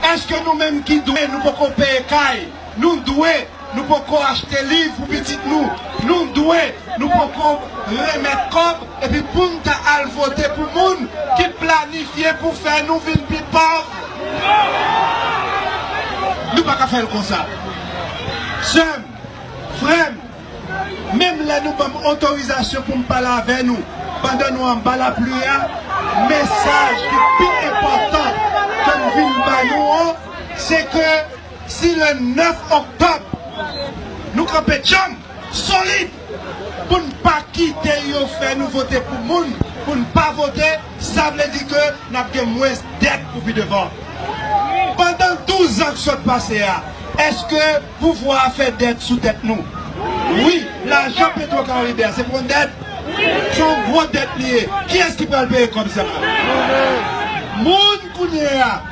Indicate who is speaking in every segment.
Speaker 1: Est-ce que nous-mêmes qui doués, nous pouvons payer caille? Nous doués, nous pouvons acheter livres pour petit nous. Nous doués, nous pouvons remettre corps et puis pour nous aller voter pour le monde qui planifie pour faire nous vivre plus pauvres. Nous ne pouvons pas faire comme ça. Sœurs, frères, même là nous avons autorisation pour nous parler avec nous. Pendant nous en bas la pluie, message qui est plus important que nous vivons, c'est que si le 9 octobre, nous campons solide pour ne pas quitter et faire nous voter pour le monde, pour ne pas voter, ça veut dire que nous avons moins de dettes pour plus devant. Pendant 12 ans que ça passe, est-ce que pouvoir faire dette sous tête nous? Oui, l'argent Petro-Caribéen, c'est pour une dette. Son gros dette liée. Qui est-ce qui peut le payer comme ça? Moun Kounéa,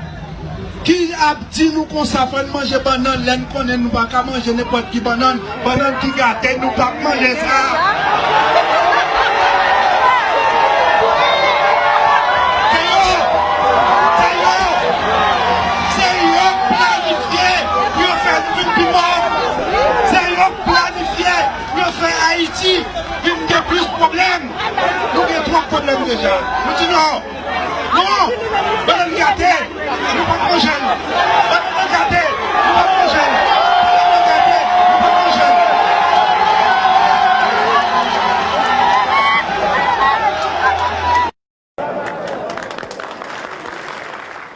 Speaker 1: qui a dit nous qu'on s'appelle manger banane, l'aine qu'on est nous pas qu'à manger n'importe qui banane, banane qui gâte, nous pas manger ça. Haïti, il y a plus de problèmes. Nous avons 3 problèmes déjà. Nous disons non. Non. Nous allons regarder. Nous ne pouvons pas manger. Nous allons regarder. Nous ne pouvons pas manger. Nous allons regarder. Nous ne pouvons pas manger.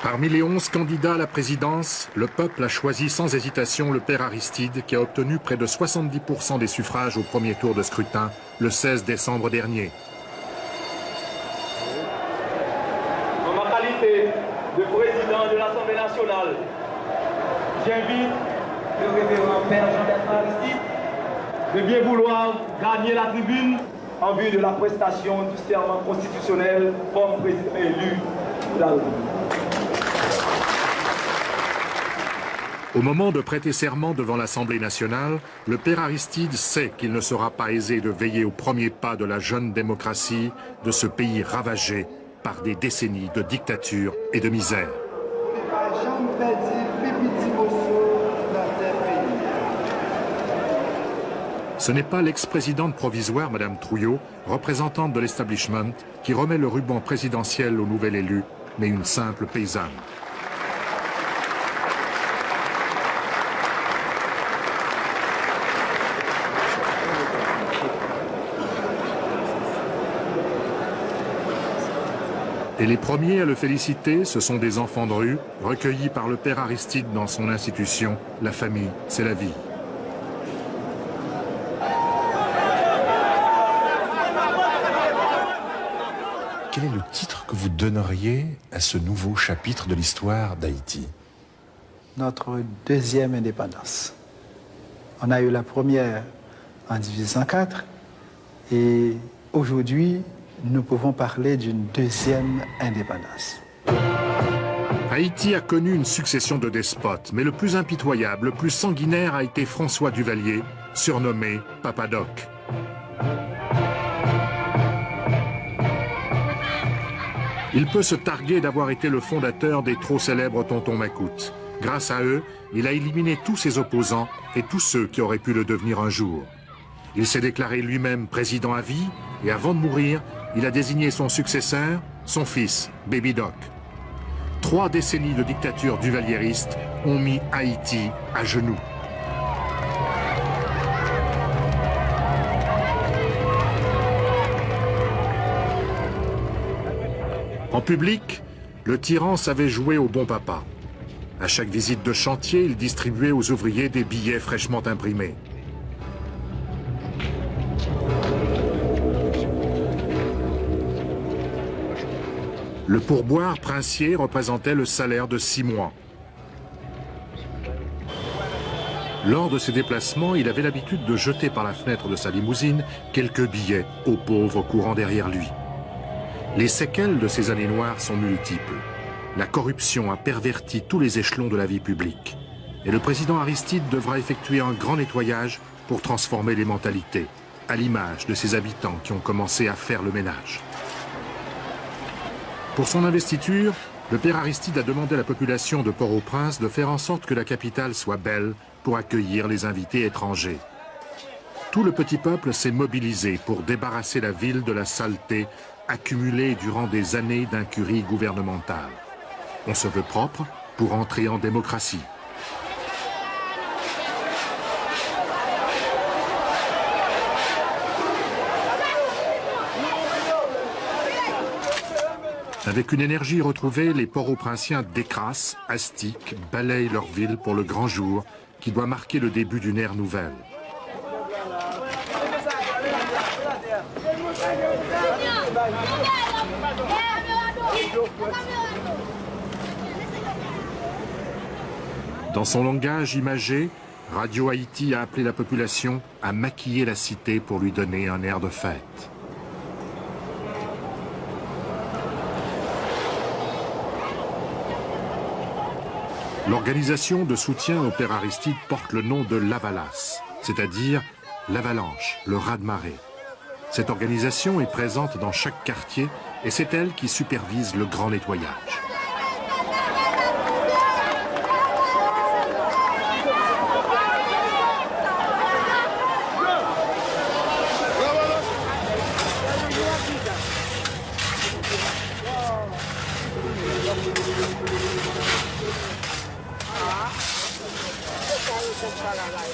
Speaker 2: Parmi les 11 candidats à la présidence, le peuple a choisi sans hésitation le père Aristide qui a obtenu près de 70% des suffrages au premier tour de scrutin le 16 décembre dernier.
Speaker 3: En ma qualité de président de l'Assemblée nationale, j'invite le révérend père Jean-Bertrand Aristide de bien vouloir gagner la tribune en vue de la prestation du serment constitutionnel comme président élu de la République.
Speaker 2: Au moment de prêter serment devant l'Assemblée nationale, le père Aristide sait qu'il ne sera pas aisé de veiller aux premiers pas de la jeune démocratie de ce pays ravagé par des décennies de dictature et de misère. Ce n'est pas l'ex-présidente provisoire, Madame Trouillot, représentante de l'establishment, qui remet le ruban présidentiel au nouvel élu, mais une simple paysanne. Et les premiers à le féliciter, ce sont des enfants de rue, recueillis par le père Aristide dans son institution. La famille, c'est la vie.
Speaker 4: Quel est le titre que vous donneriez à ce nouveau chapitre de l'histoire d'Haïti?
Speaker 5: Notre deuxième indépendance. On a eu la première en 1804 et aujourd'hui, nous pouvons parler d'une deuxième indépendance.
Speaker 2: Haïti a connu une succession de despotes, mais le plus impitoyable, le plus sanguinaire a été François Duvalier, surnommé Papa Doc. Il peut se targuer d'avoir été le fondateur des trop célèbres Tontons Macoutes. Grâce à eux, il a éliminé tous ses opposants et tous ceux qui auraient pu le devenir un jour. Il s'est déclaré lui-même président à vie et avant de mourir, il a désigné son successeur, son fils, Baby Doc. 3 décennies de dictature duvaliériste ont mis Haïti à genoux. En public, le tyran savait jouer au bon papa. À chaque visite de chantier, il distribuait aux ouvriers des billets fraîchement imprimés. Le pourboire princier représentait le salaire de 6 mois. Lors de ses déplacements, il avait l'habitude de jeter par la fenêtre de sa limousine quelques billets aux pauvres courant derrière lui. Les séquelles de ces années noires sont multiples. La corruption a perverti tous les échelons de la vie publique. Et le président Aristide devra effectuer un grand nettoyage pour transformer les mentalités, à l'image de ses habitants qui ont commencé à faire le ménage. Pour son investiture, Le père Aristide a demandé à la population de Port-au-Prince de faire en sorte que la capitale soit belle pour accueillir les invités étrangers. Tout le petit peuple s'est mobilisé pour débarrasser la ville de la saleté accumulée durant des années d'incurie gouvernementale. On se veut propre pour entrer en démocratie. Avec une énergie retrouvée, les Port-au-Prinциens décrassent, astiquent, balayent leur ville pour le grand jour qui doit marquer le début d'une ère nouvelle. Dans son langage imagé, Radio Haïti a appelé la population à maquiller la cité pour lui donner un air de fête. L'organisation de soutien au père Aristide porte le nom de l'Avalas, c'est-à-dire l'avalanche, le raz-de-marée. Cette organisation est présente dans chaque quartier et c'est elle qui supervise le grand nettoyage.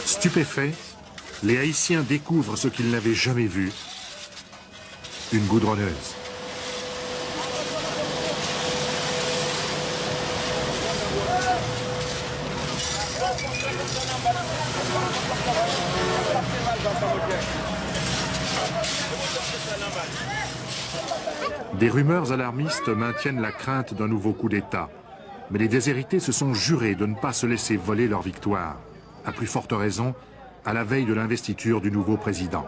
Speaker 2: Stupéfaits, les Haïtiens découvrent ce qu'ils n'avaient jamais vu, une goudronneuse. Des rumeurs alarmistes maintiennent la crainte d'un nouveau coup d'État. Mais les déshérités se sont jurés de ne pas se laisser voler leur victoire. À plus forte raison, à la veille de l'investiture du nouveau président.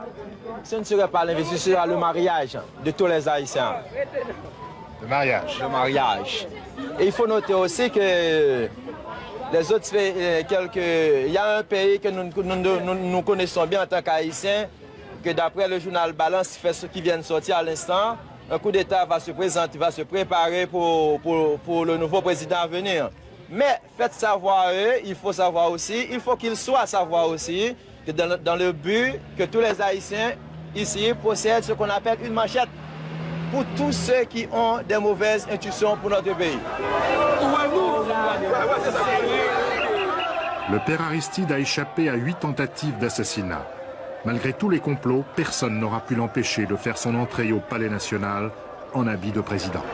Speaker 6: Ce ne serait pas l'investiture, ce sera le mariage de tous les Haïtiens.
Speaker 4: Le mariage.
Speaker 6: Le mariage. Et il faut noter aussi que les autres il y a un pays que nous connaissons bien en tant qu'Haïtiens, que d'après le journal Balance qui vient de sortir à l'instant, un coup d'État va se présenter, va se préparer pour le nouveau président à venir. Mais faites savoir eux, il faut savoir aussi, il faut qu'ils soient savoir aussi que dans le but que tous les Haïtiens ici possèdent ce qu'on appelle une manchette pour tous ceux qui ont des mauvaises intuitions pour notre pays.
Speaker 2: Le père Aristide a échappé à 8 tentatives d'assassinat. Malgré tous les complots, personne n'aura pu l'empêcher de faire son entrée au Palais national en habit de président.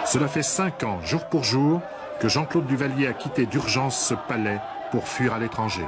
Speaker 2: Cela fait 5 ans, jour pour jour, que Jean-Claude Duvalier a quitté d'urgence ce palais pour fuir à l'étranger.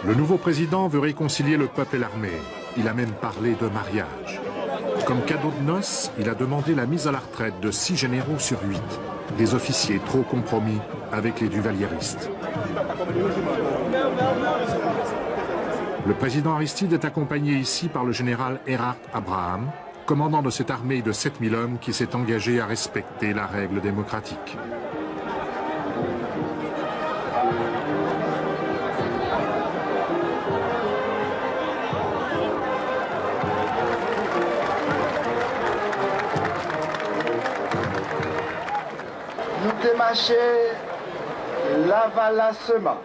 Speaker 2: Le nouveau président veut réconcilier le peuple et l'armée. Il a même parlé de mariage. Comme cadeau de noces, il a demandé la mise à la retraite de 6 généraux sur 8, des officiers trop compromis avec les duvalieristes. Le président Aristide est accompagné ici par le général Erhard Abraham, commandant de cette armée de 7000 hommes qui s'est engagé à respecter la règle démocratique.
Speaker 7: Nous démarcher l'avalassement.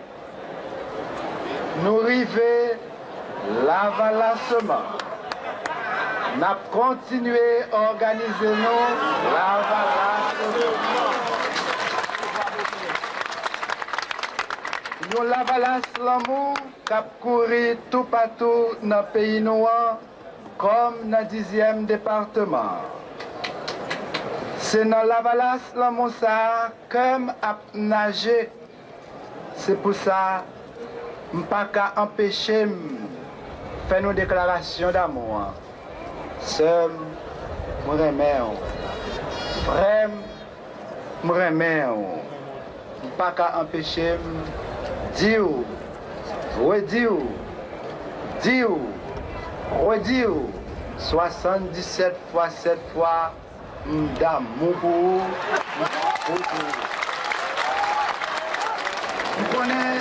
Speaker 7: Nous river l'avalassement. Nous continuer à organiser nous l'avalassement. Nous l'avalasse l'amour qui a couru tout partout dans le pays noir comme dans le 10e département. C'est dans la valasse, là, mon ça, comme à nager. C'est pour ça, je ne peux pas empêcher de faire une déclaration d'amour. Seul, je remets. Frère, je remets. Je ne peux pas empêcher de dire, redire, dire, redire. 77 fois 7 fois, d'amour pour vous. Vous connaissez,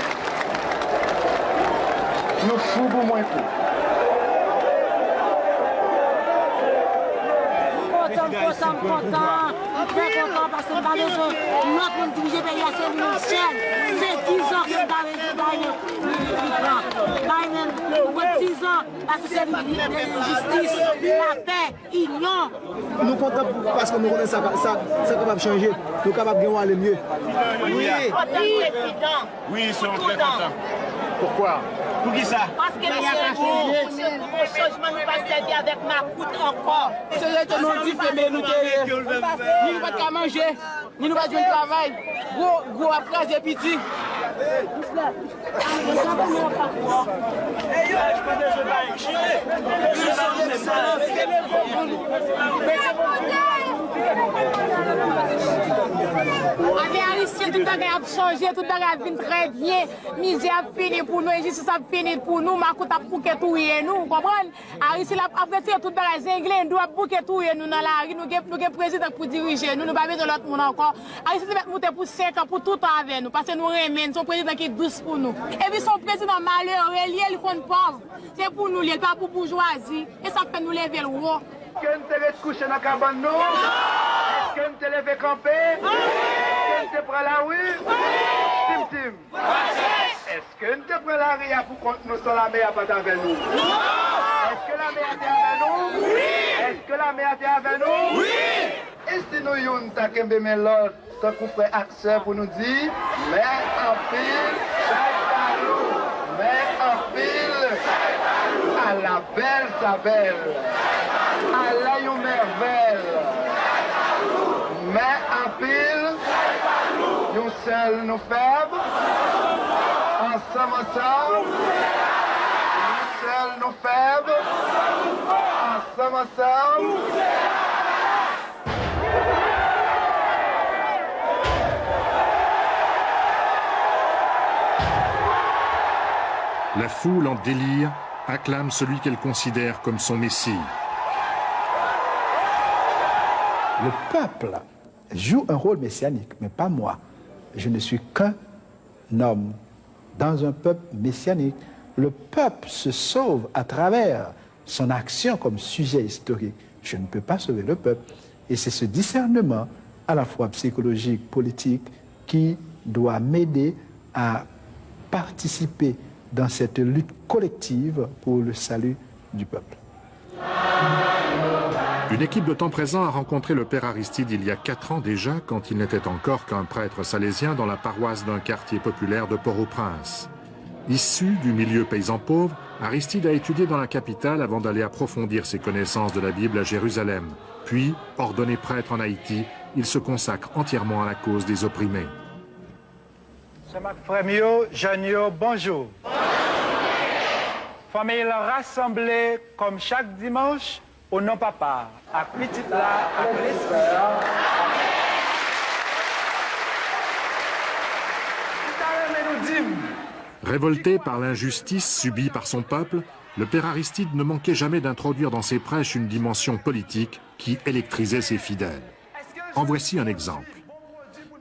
Speaker 7: nous fous pour moins fous.
Speaker 8: Content, très content parce que dans les autres, notre monde dirigé pays à Saint-Michel, c'est 10 ans que dans les 10 ans, parce que c'est la justice, la paix, ils l'ont.
Speaker 9: Nous sommes contents parce que nous connaissons ça capable de changer, nous sommes capables de aller mieux.
Speaker 8: Oui,
Speaker 3: Oui, ils sont très contents. Pourquoi? Pour qui ça?
Speaker 8: parce que le changement ne va pas servir avec ma coûte encore.
Speaker 9: C'est que nous disons que nous ne pouvons pas manger, nous ne pouvons pas faire travail. Gros après des petits.
Speaker 8: Avec Aristide, tout le monde a changé, tout le monde a fini très bien. Misère a fini pour nous, injustice a fini pour nous, ma coûte a bouquet tout nous, vous comprenez? Aristide a fait tout le monde a anglais, nous doit bouquet tout nous dans la rue, nous avons président pour diriger, nous ne pas besoin de l'autre monde encore. Aristide va monter pour 5 ans, pour tout le temps avec nous, parce que nous remettons son président qui est douce pour nous. Et puis son président malheureux, il compte pauvre. C'est pour nous, il n'est pas pour bourgeoisie. Et ça fait nous lever le haut.
Speaker 7: Est-ce que nous te couché dans la cabane nous? Est-ce que nous te levé camper? Est-ce que nous te pris la rue? Tim Tim. Est-ce que nous te pris la rue pour contre nous sur la mer pas avec nous? Est-ce que la mer était avec nous? Oui. Est-ce que la mer était avec nous? Oui. Et si nous yon ta kembe men l'autre, tant qu'on fait accès pour nous dire, mais en pile, mais en pile, à la belle sa belle. À la yon merveille, mais en pile, yon seul nous faibles, ensemble, yon seul nous faibles, ensemble.
Speaker 2: La foule en délire acclame celui qu'elle considère comme son messie.
Speaker 5: Le peuple joue un rôle messianique, mais pas moi. Je ne suis qu'un homme dans un peuple messianique. Le peuple se sauve à travers son action comme sujet historique. Je ne peux pas sauver le peuple. Et c'est ce discernement, à la fois psychologique, politique, qui doit m'aider à participer dans cette lutte collective pour le salut du peuple.
Speaker 2: Une équipe de temps présent a rencontré le père Aristide il y a 4 ans déjà, quand il n'était encore qu'un prêtre salésien dans la paroisse d'un quartier populaire de Port-au-Prince. Issu du milieu paysan pauvre, Aristide a étudié dans la capitale avant d'aller approfondir ses connaissances de la Bible à Jérusalem. Puis, ordonné prêtre en Haïti, il se consacre entièrement à la cause des opprimés.
Speaker 7: Frère Jean, bonjour. Famille rassemblée comme chaque dimanche au nom papa, à petit là, à l'espère.
Speaker 2: Révolté par l'injustice subie par son peuple, le père Aristide ne manquait jamais d'introduire dans ses prêches une dimension politique qui électrisait ses fidèles. En voici un exemple.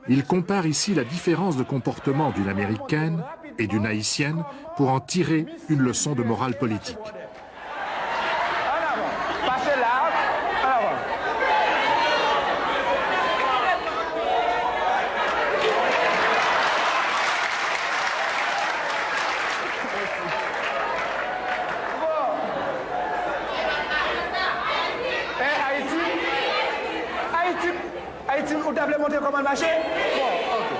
Speaker 2: Il compare ici la différence de comportement d'une Américaine et d'une Haïtienne pour en tirer une leçon de morale politique.
Speaker 7: Passez là, en avant. Haïti, vous devez montrer comment marcher? Bon, ok.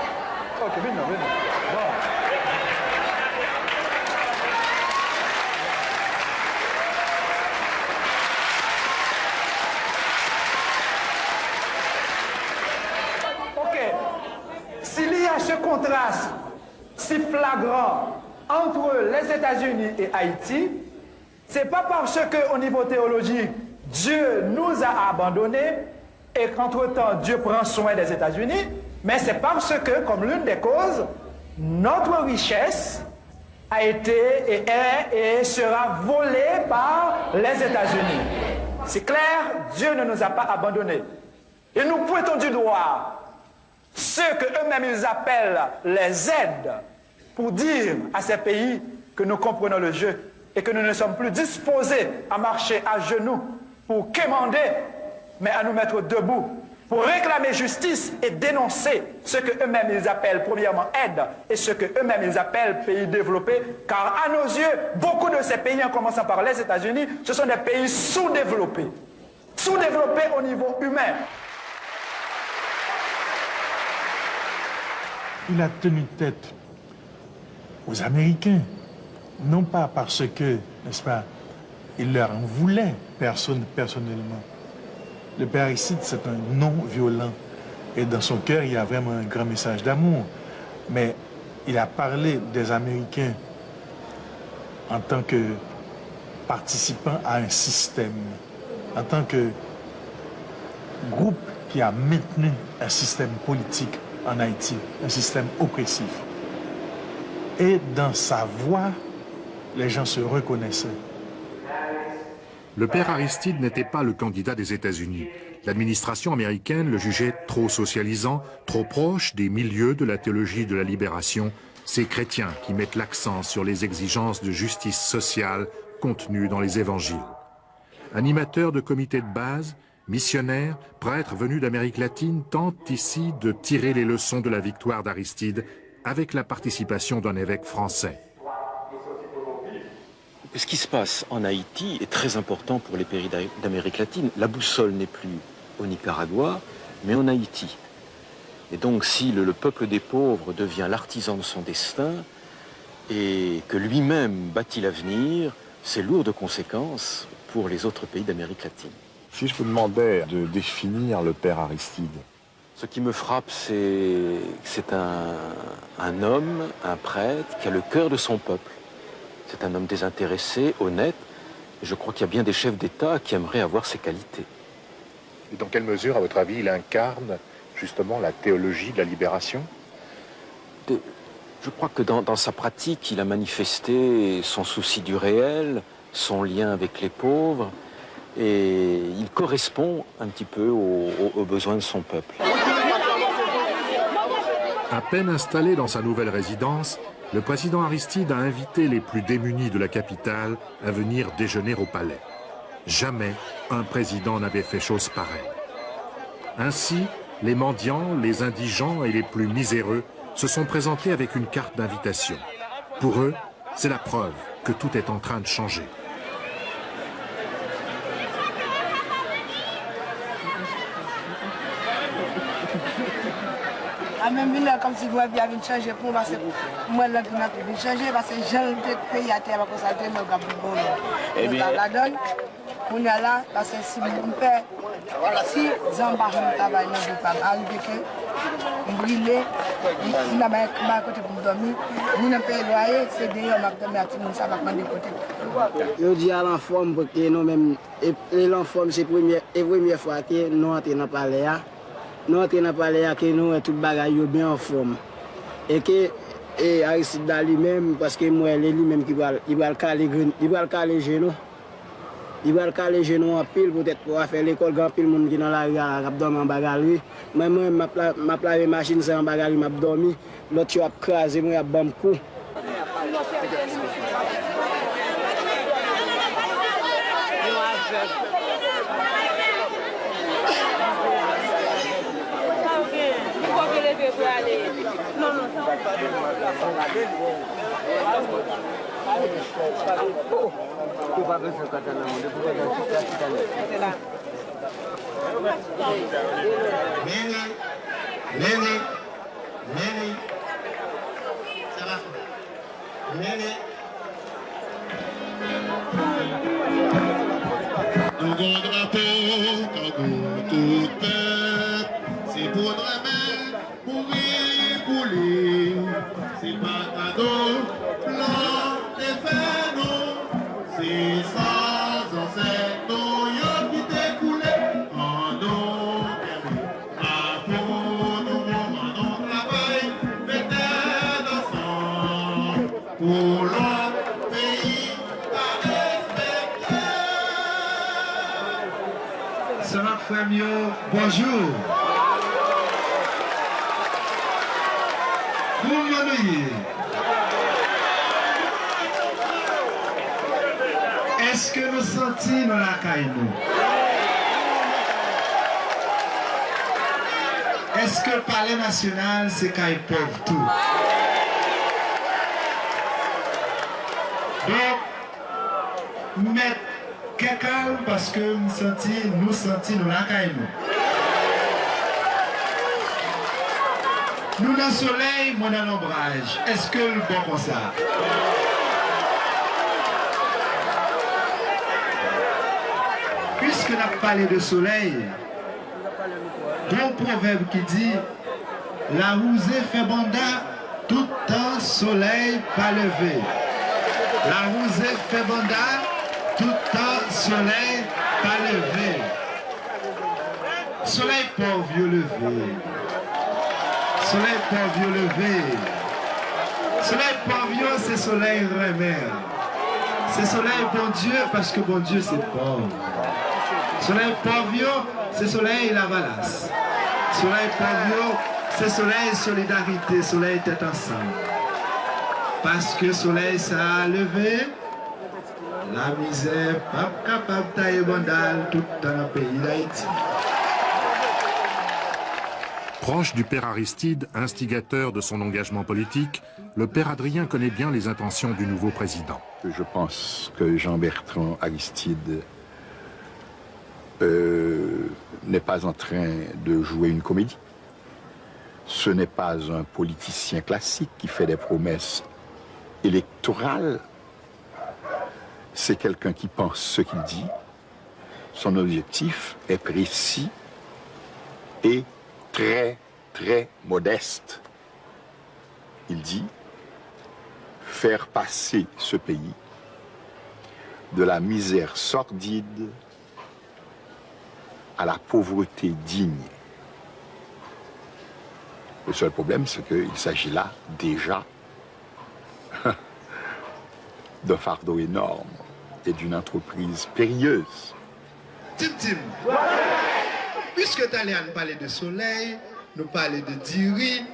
Speaker 7: Ok, venez, venez. Bon. si flagrant entre les États-Unis et Haïti, c'est pas parce qu'au niveau théologique, Dieu nous a abandonnés et qu'entre-temps, Dieu prend soin des États-Unis, mais c'est parce que, comme l'une des causes, notre richesse a été et est et sera volée par les États-Unis. C'est clair, Dieu ne nous a pas abandonnés. Et nous pointons du doigt ceux qu'eux-mêmes ils appellent les aides pour dire à ces pays que nous comprenons le jeu et que nous ne sommes plus disposés à marcher à genoux pour quémander, mais à nous mettre debout pour réclamer justice et dénoncer ce qu'eux-mêmes ils appellent premièrement aide et ce qu'eux-mêmes ils appellent pays développés, car à nos yeux, beaucoup de ces pays, en commençant par les États-Unis, ce sont des pays sous-développés au niveau humain.
Speaker 10: Il a tenu tête aux Américains, non pas parce que, n'est-ce pas, il leur en voulait personnellement. Le père Aristide, c'est un non-violent. Et dans son cœur, il y a vraiment un grand message d'amour. Mais il a parlé des Américains en tant que participants à un système, en tant que groupe qui a maintenu un système politique en Haïti, un système oppressif. Et dans sa voix, les gens se reconnaissaient.
Speaker 2: Le père Aristide n'était pas le candidat des États-Unis. L'administration américaine le jugeait trop socialisant, trop proche des milieux de la théologie de la libération, ces chrétiens qui mettent l'accent sur les exigences de justice sociale contenues dans les évangiles. Animateur de comités de base, missionnaire, prêtre venu d'Amérique latine tente ici de tirer les leçons de la victoire d'Aristide avec la participation d'un évêque français.
Speaker 11: Ce qui se passe en Haïti est très important pour les pays d'Amérique latine. La boussole n'est plus au Nicaragua, mais en Haïti. Et donc si le peuple des pauvres devient l'artisan de son destin et que lui-même bâtit l'avenir, c'est lourd de conséquences pour les autres pays d'Amérique latine.
Speaker 4: Si je vous demandais de définir le père Aristide.
Speaker 11: Ce qui me frappe, c'est que c'est un homme, un prêtre, qui a le cœur de son peuple. C'est un homme désintéressé, honnête, et je crois qu'il y a bien des chefs d'État qui aimeraient avoir ces qualités.
Speaker 4: Et dans quelle mesure, à votre avis, il incarne justement la théologie de la libération?
Speaker 11: Je crois que dans sa pratique, il a manifesté son souci du réel, son lien avec les pauvres, et il correspond un petit peu aux besoins de son peuple.
Speaker 2: À peine installé dans sa nouvelle résidence, le président Aristide a invité les plus démunis de la capitale à venir déjeuner au palais. Jamais un président n'avait fait chose pareille. Ainsi, les mendiants, les indigents et les plus miséreux se sont présentés avec une carte d'invitation. Pour eux, c'est la preuve que tout est en train de changer.
Speaker 12: Même comme si moi bien changer pour moi c'est moi là qui n'a pas changer parce que j'ai pays à terre comme ça de me gabon. Et bien la donne on est là parce que si on fait si Zamba travaille dans le pas arrivé que brûler on a ma côté pour dormir nous n'a pas loyer c'est d'ailleurs m'a dormir à tout ça va prendre de côté.
Speaker 13: Je dis à l'enfant parce que nous même et l'enfant c'est première fois que nous entrons dans palais. Nous entrons dans le palais que nous sommes tous bagages bien en forme. Et que Aristide lui-même, parce que moi, lui-même, il va caler les genoux. Il va caler les genoux en pile, peut-être pour faire l'école, grand pile, monde qui dans la rue, qui a dormi en bagarre. Moi, ma plavé machine, c'est en bagarre, m'a dormi. L'autre, tu as crasé, moi, il a bon coup.
Speaker 14: Nous gros drapeau, quand tout peuple, c'est pour demain, pour lui, c'est pas cadeau, blanc et fénon, si sans ancêtres, yo qui t'écoulé, en nous, à pour nous, mon travail, mettez ensemble, pour l'autre pays, à respecter.
Speaker 1: Sœur Frémio, bonjour. Est-ce que nous sentons dans la caille nous? Est-ce que le palais national c'est caille pauvre tout? Donc, mettre quelqu'un parce que nous sentons dans la caille nous. Nous dans le soleil, moi dans l'ombrage. Est-ce que le bon comme ça? Puisque nous avons parlé de soleil, bon proverbe qui dit la rousée fait banda, tout temps soleil pas levé. La rousée fait banda, tout temps soleil pas levé. Soleil pauvre vieux levé. Soleil pauvre levé. Soleil pauvre, c'est soleil remer. C'est soleil bon Dieu parce que bon Dieu c'est pauvre. Soleil pauvre, c'est soleil la valasse. Soleil pauvre, c'est soleil solidarité, soleil tête ensemble. Parce que soleil ça a levé, la misère pas capable de tailler bandal tout dans le pays d'Haïti.
Speaker 2: Proche du père Aristide, instigateur de son engagement politique, le père Adrien connaît bien les intentions du nouveau président.
Speaker 15: Je pense que Jean-Bertrand Aristide n'est pas en train de jouer une comédie. Ce n'est pas un politicien classique qui fait des promesses électorales. C'est quelqu'un qui pense ce qu'il dit. Son objectif est précis et très, très modeste. Il dit faire passer ce pays de la misère sordide à la pauvreté digne. Le seul problème, c'est qu'il s'agit là déjà d'un fardeau énorme et d'une entreprise périlleuse.
Speaker 1: Tim, puisque tu allais nous parler de soleil, nous parler de diri,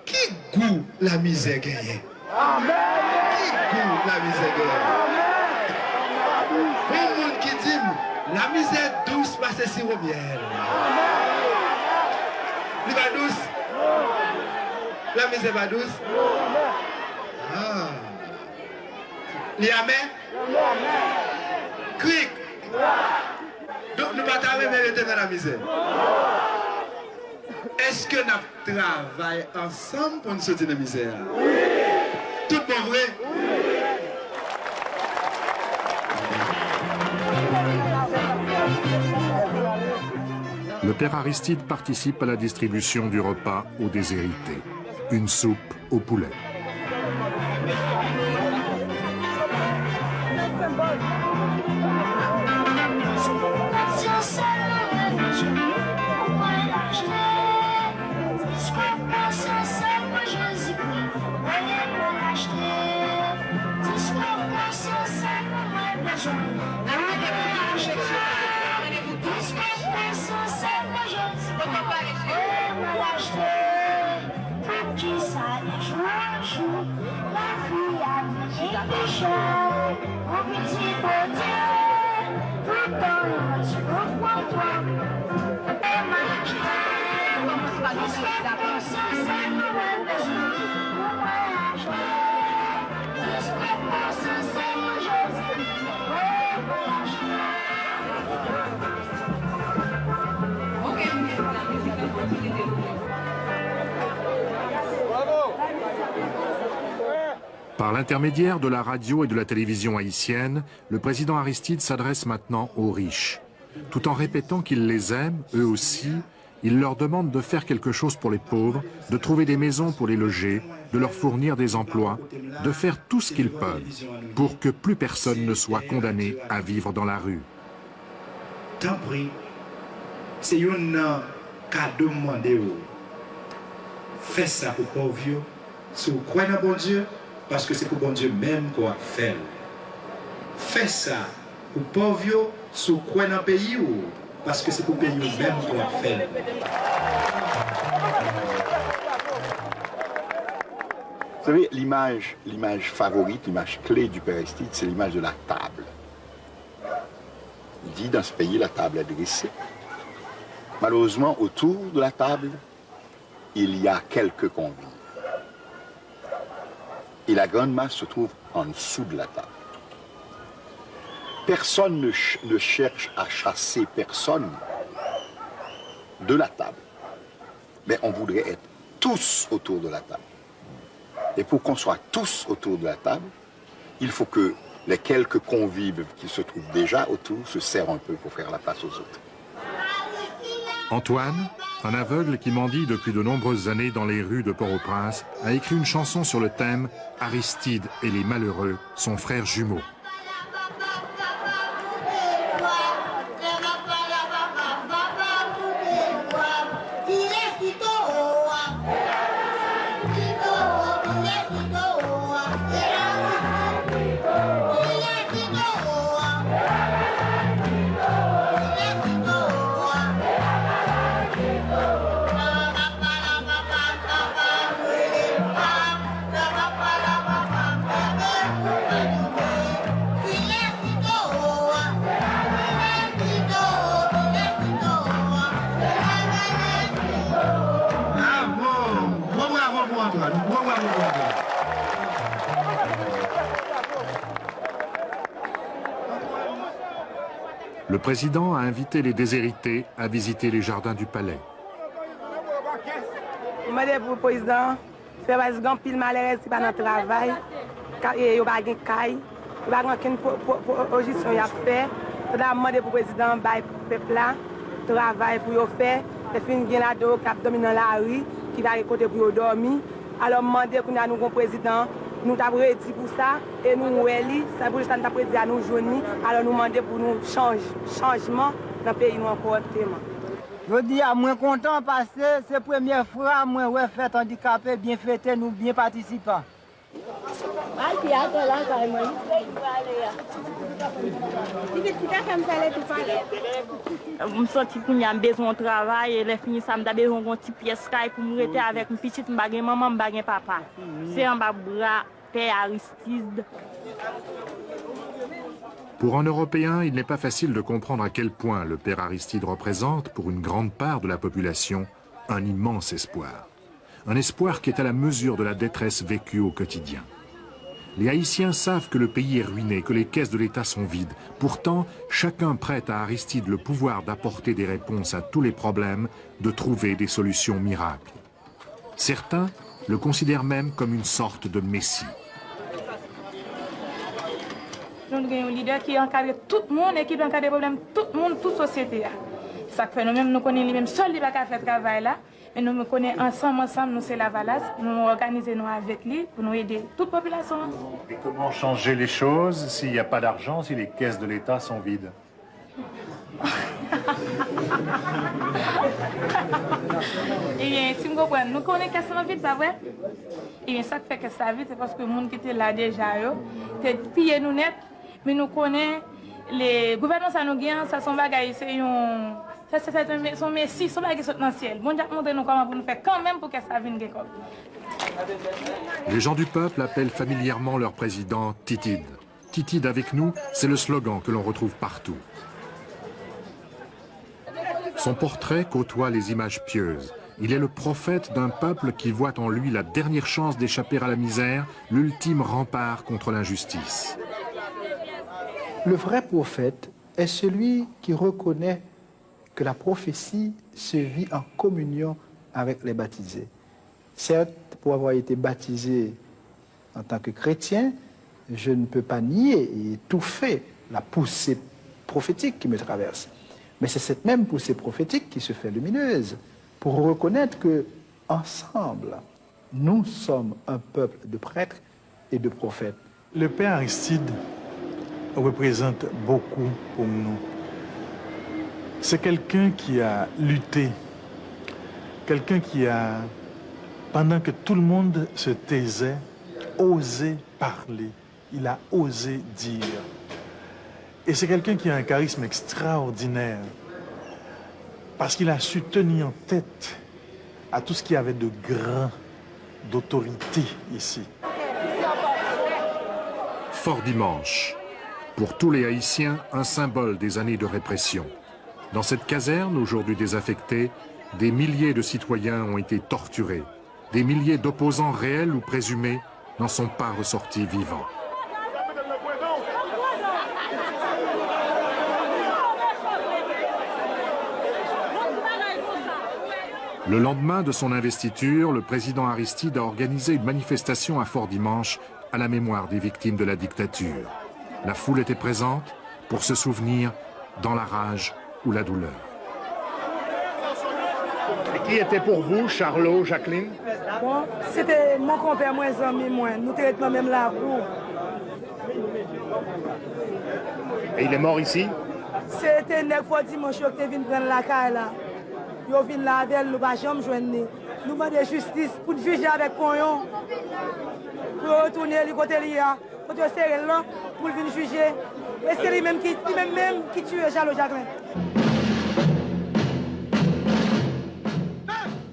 Speaker 1: qui goûte la misère gagnée? Qui goûte la misère gagnée? Bon monde qui dit, la misère douce passe sur au miel. Il va douce? La misère va douce? Ah. Liamé? Cric? Donc nous ne pouvons pas mériter dans la misère. Est-ce que nous travaillons ensemble pour nous sortir de la misère? Oui. Tout bon vrai?
Speaker 2: Le père Aristide participe à la distribution du repas aux déshérités. Une soupe au poulet. Par l'intermédiaire de la radio et de la télévision haïtienne, le président Aristide s'adresse maintenant aux riches. Tout en répétant qu'il les aime, eux aussi, il leur demande de faire quelque chose pour les pauvres, de trouver des maisons pour les loger, de leur fournir des emplois, de faire tout ce qu'ils peuvent pour que plus personne ne soit condamné à vivre dans la rue.
Speaker 1: Tant pis, c'est un cadeau demandé. Faites ça pour pauvres, si vous croyez dans bon Dieu, parce que c'est pour bon Dieu même qu'on va faire. Faites ça pour pauvres, si vous croyez dans le pays, parce que c'est pour le pays même qu'on va faire.
Speaker 15: Vous savez, l'image favorite, l'image clé du Père Aristide, c'est l'image de la table. Il dit, dans ce pays, la table est dressée. Malheureusement, autour de la table, il y a quelques convives. Et la grande masse se trouve en dessous de la table. Personne ne cherche à chasser personne de la table. Mais on voudrait être tous autour de la table. Et pour qu'on soit tous autour de la table, il faut que les quelques convives qui se trouvent déjà autour se serrent un peu pour faire la place aux autres.
Speaker 2: Antoine, un aveugle qui mendie depuis de nombreuses années dans les rues de Port-au-Prince, a écrit une chanson sur le thème « Aristide et les malheureux, son frère jumeau ». Le président a invité les déshérités à visiter les jardins du palais.
Speaker 12: Je demande pour le président, faire un grand pile malheur si pas dans le travail, il n'y a pas de caille, il n'y a pas de position à faire. Je demande pour le président, le peuple là, travail pour faire, et puis il y a des gens qui dorment dans la rue, qui va côté pour dormir. Alors je demande pour nous, président, nous avons dit pour ça, et nous ça pour ça nous avons dit à nous joindre, alors nous demandons pour nous changement dans le pays nous encore tellement.
Speaker 13: Je dis à moins content parce que c'est la première fois moi ouais fait handicapé bien fêté nous bien participants.
Speaker 16: Je me sens que j'ai besoin de travail et les finis ça me besoin d'une petite pièce pour me rester avec une petite maman, papa. C'est un bras Père Aristide.
Speaker 2: Pour un Européen, il n'est pas facile de comprendre à quel point le Père Aristide représente, pour une grande part de la population, un immense espoir. Un espoir qui est à la mesure de la détresse vécue au quotidien. Les Haïtiens savent que le pays est ruiné, que les caisses de l'État sont vides. Pourtant, chacun prête à Aristide le pouvoir d'apporter des réponses à tous les problèmes, de trouver des solutions miracles. Certains le considèrent même comme une sorte de messie.
Speaker 8: Nous avons un leader qui encadre tout le monde et qui encadre des problèmes tout le monde, toute la société. Ça fait nous-mêmes, nous connaissons les mêmes seuls qui ne peuvent pas faire ce travail là. Et nous nous connaissons ensemble, nous c'est la Valace, nous organisons avec lui pour nous aider toute la population.
Speaker 4: Et comment changer les choses s'il n'y a pas d'argent, si les caisses de l'État sont vides?
Speaker 8: Et bien, si nous comprenons, nous connaissons qu'elles sont vides, pas vrai? Et bien, ça fait que ça vite, c'est parce que les gens qui étaient là déjà, c'est pillé nous net, mais nous connaissons les gouvernements, ça nous gagne, ça sont bagailles, c'est un. Ça, c'est son messie, son bagage dans le ciel. Bon Dieu, montrez-nous comment vous nous faites quand même pour que ça vienne quelque.
Speaker 2: Les gens du peuple appellent familièrement leur président Titide. Titide avec nous, c'est le slogan que l'on retrouve partout. Son portrait côtoie les images pieuses. Il est le prophète d'un peuple qui voit en lui la dernière chance d'échapper à la misère, l'ultime rempart contre l'injustice.
Speaker 5: Le vrai prophète est celui qui reconnaît que la prophétie se vit en communion avec les baptisés. Certes, pour avoir été baptisé en tant que chrétien, je ne peux pas nier et étouffer la poussée prophétique qui me traverse. Mais c'est cette même poussée prophétique qui se fait lumineuse pour reconnaître que ensemble, nous sommes un peuple de prêtres et de prophètes.
Speaker 10: Le père Aristide représente beaucoup pour nous. C'est quelqu'un qui a lutté, quelqu'un qui a, pendant que tout le monde se taisait, osé parler. Il a osé dire. Et c'est quelqu'un qui a un charisme extraordinaire parce qu'il a su tenir en tête à tout ce qu'il y avait de grand, d'autorité ici.
Speaker 2: Fort Dimanche. Pour tous les Haïtiens, un symbole des années de répression. Dans cette caserne, aujourd'hui désaffectée, des milliers de citoyens ont été torturés. Des milliers d'opposants réels ou présumés n'en sont pas ressortis vivants. Le lendemain de son investiture, le président Aristide a organisé une manifestation à Fort Dimanche à la mémoire des victimes de la dictature. La foule était présente pour se souvenir dans la rage ou la douleur.
Speaker 17: Et qui était pour vous, Charlot, Jacqueline?
Speaker 12: Bon, c'était mon compère, moi, ami, moi. Nous traitons même la cour.
Speaker 17: Et il est mort ici?
Speaker 12: C'était une fois dimanche que tu viens prendre la caille là. Yo vin la avec nous pas jamais joindre. Nous demandons justice pour juger avec Coyon. Pour retourner du côté là, pour serrer là pour venir juger. Et c'est lui-même qui tue Charlot Jacqueline.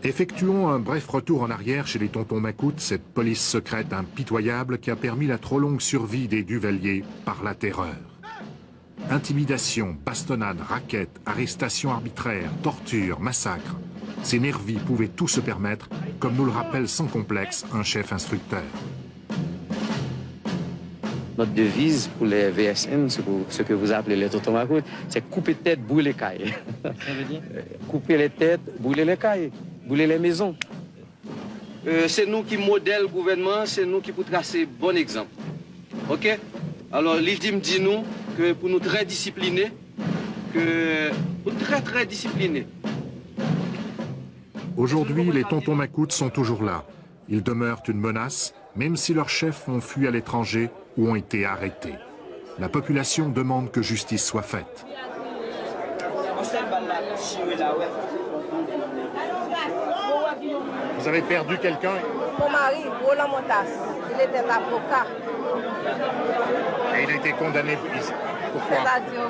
Speaker 2: Effectuons un bref retour en arrière chez les tontons Macoutes, cette police secrète impitoyable qui a permis la trop longue survie des Duvaliers par la terreur. Intimidation, bastonnade, raquettes, arrestations arbitraires, torture, massacres. Ces nervis pouvaient tout se permettre, comme nous le rappelle sans complexe un chef instructeur.
Speaker 18: Notre devise pour les VSN, ce que vous appelez les tontons Macoutes, c'est couper tête, brûler caille. Ça veut dire couper les têtes, brûler les cailles, brûler les maisons.
Speaker 19: C'est nous qui modèle le gouvernement, c'est nous qui pour tracer bon exemple. OK? Alors, l'IDIM dit nous que pour nous très disciplinés, que pour très disciplinés.
Speaker 2: Aujourd'hui, les tontons Macoutes sont toujours là. Ils demeurent une menace, même si leurs chefs ont fui à l'étranger ou ont été arrêtés. La population demande que justice soit faite.
Speaker 17: Vous avez perdu quelqu'un?
Speaker 12: Mon mari, Roland Montas, il était avocat.
Speaker 17: Et il a été condamné ici. Pourquoi?
Speaker 12: C'est-à-dire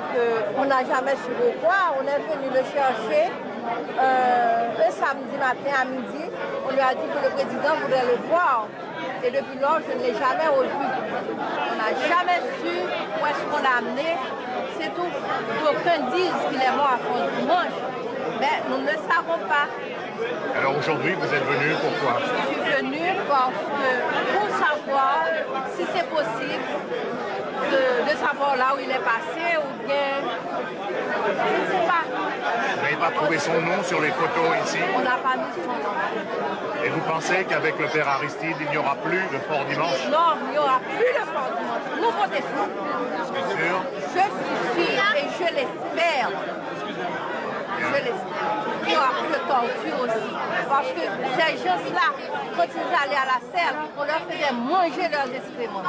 Speaker 12: qu'on n'a jamais su pourquoi. On est venu le chercher le samedi matin à midi. On lui a dit que le président voulait le voir. Et depuis lors, je ne l'ai jamais revu. On n'a jamais su où est-ce qu'on l'a amené. C'est tout. D'aucuns disent qu'il est mort à Fort Dimanche. Mais nous ne le savons pas.
Speaker 17: Alors aujourd'hui, vous êtes venu pourquoi?
Speaker 12: Je suis venu parce que pour savoir si c'est possible de savoir là où il est passé ou bien... Je ne sais pas.
Speaker 17: Vous n'avez pas trouvé son nom sur les photos ici?
Speaker 12: On n'a pas mis son nom.
Speaker 17: Et vous pensez qu'avec le père Aristide, il n'y aura plus de Fort Dimanche?
Speaker 12: Non, il n'y aura plus de Fort Dimanche. Nous protestons.
Speaker 17: C'est sûr?
Speaker 12: Je suis sûre et je l'espère. Je l'espère. Il y aura plus de torture aussi. Parce que ces gens-là, quand ils allaient à la selle, on leur faisait manger leurs excréments.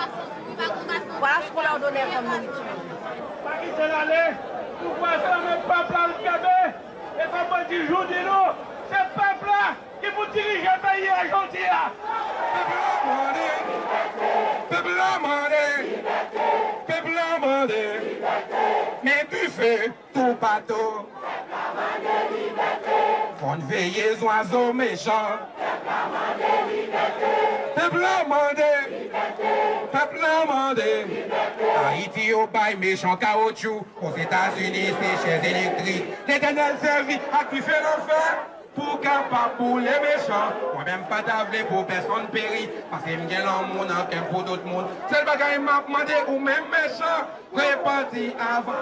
Speaker 12: Voilà ce qu'on leur donnait comme nourriture.
Speaker 3: Pourquoi ça ne pas plan le cabé? Et comme on dit, jour du nous, ce peuple-là qui vous dirige le pays à gentil là.
Speaker 14: Peuple amandé, peuple amandé, mais tu fais tout bateau. Font veiller aux oiseaux méchants. Peuple amandé, peuple amandé. Haïti au bail méchant caoutchouc. Aux États-Unis, c'est chaises électriques. L'éternel servit à qui fait l'enfer. Pour capable pour les méchants, moi-même pas d'avenir pour personne péri, parce que m'gagne en monde en pour d'autres monde. C'est le bagage m'a demandé ou même méchant, réparti avant.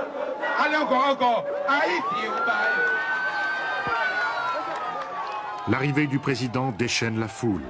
Speaker 14: Allez encore, Haïti ou pas.
Speaker 2: L'arrivée du président déchaîne la foule.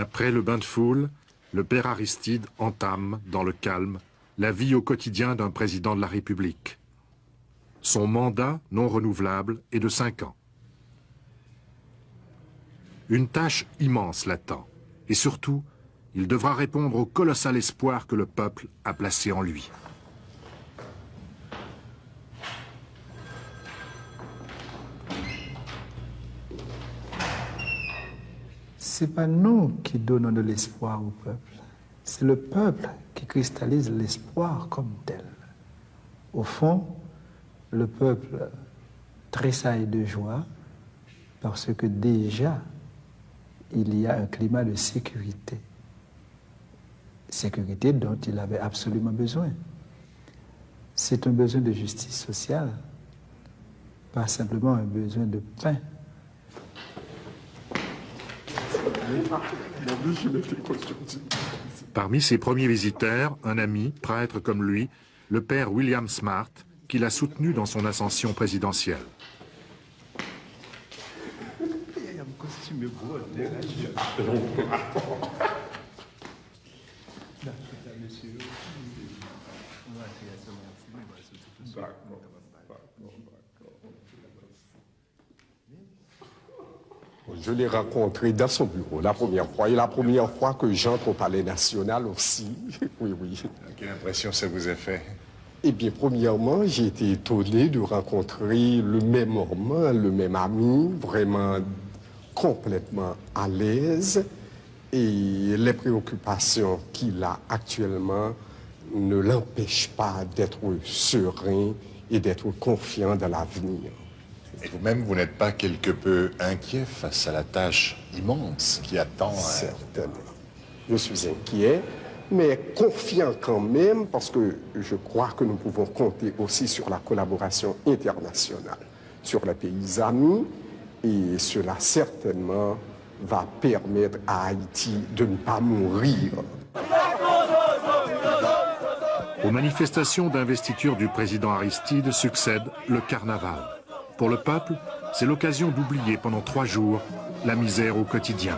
Speaker 2: Après le bain de foule, le père Aristide entame, dans le calme, la vie au quotidien d'un président de la République. Son mandat, non renouvelable, est de 5 ans. Une tâche immense l'attend, et surtout, il devra répondre au colossal espoir que le peuple a placé en lui.
Speaker 5: Ce n'est pas nous qui donnons de l'espoir au peuple, c'est le peuple qui cristallise l'espoir comme tel. Au fond, le peuple tressaille de joie parce que déjà, il y a un climat de sécurité. Sécurité dont il avait absolument besoin. C'est un besoin de justice sociale, pas simplement un besoin de pain.
Speaker 2: Parmi ses premiers visiteurs, un ami, prêtre comme lui, le père William Smart, qui l'a soutenu dans son ascension présidentielle.
Speaker 20: Je l'ai rencontré dans son bureau la première fois, et la première fois que j'entre au Palais National aussi. Oui, oui.
Speaker 4: Quelle impression ça vous a fait?
Speaker 20: Eh bien, premièrement, j'ai été étonné de rencontrer le même Normand, le même ami, vraiment complètement à l'aise. Et les préoccupations qu'il a actuellement ne l'empêchent pas d'être serein et d'être confiant dans l'avenir.
Speaker 4: Et vous-même, vous n'êtes pas quelque peu inquiet face à la tâche immense qui attend?
Speaker 20: Certainement. Je suis inquiet, mais confiant quand même, parce que je crois que nous pouvons compter aussi sur la collaboration internationale, sur les pays amis, et cela certainement va permettre à Haïti de ne pas mourir.
Speaker 2: Aux manifestations d'investiture du président Aristide succède le carnaval. Pour le peuple, c'est l'occasion d'oublier pendant 3 jours la misère au quotidien.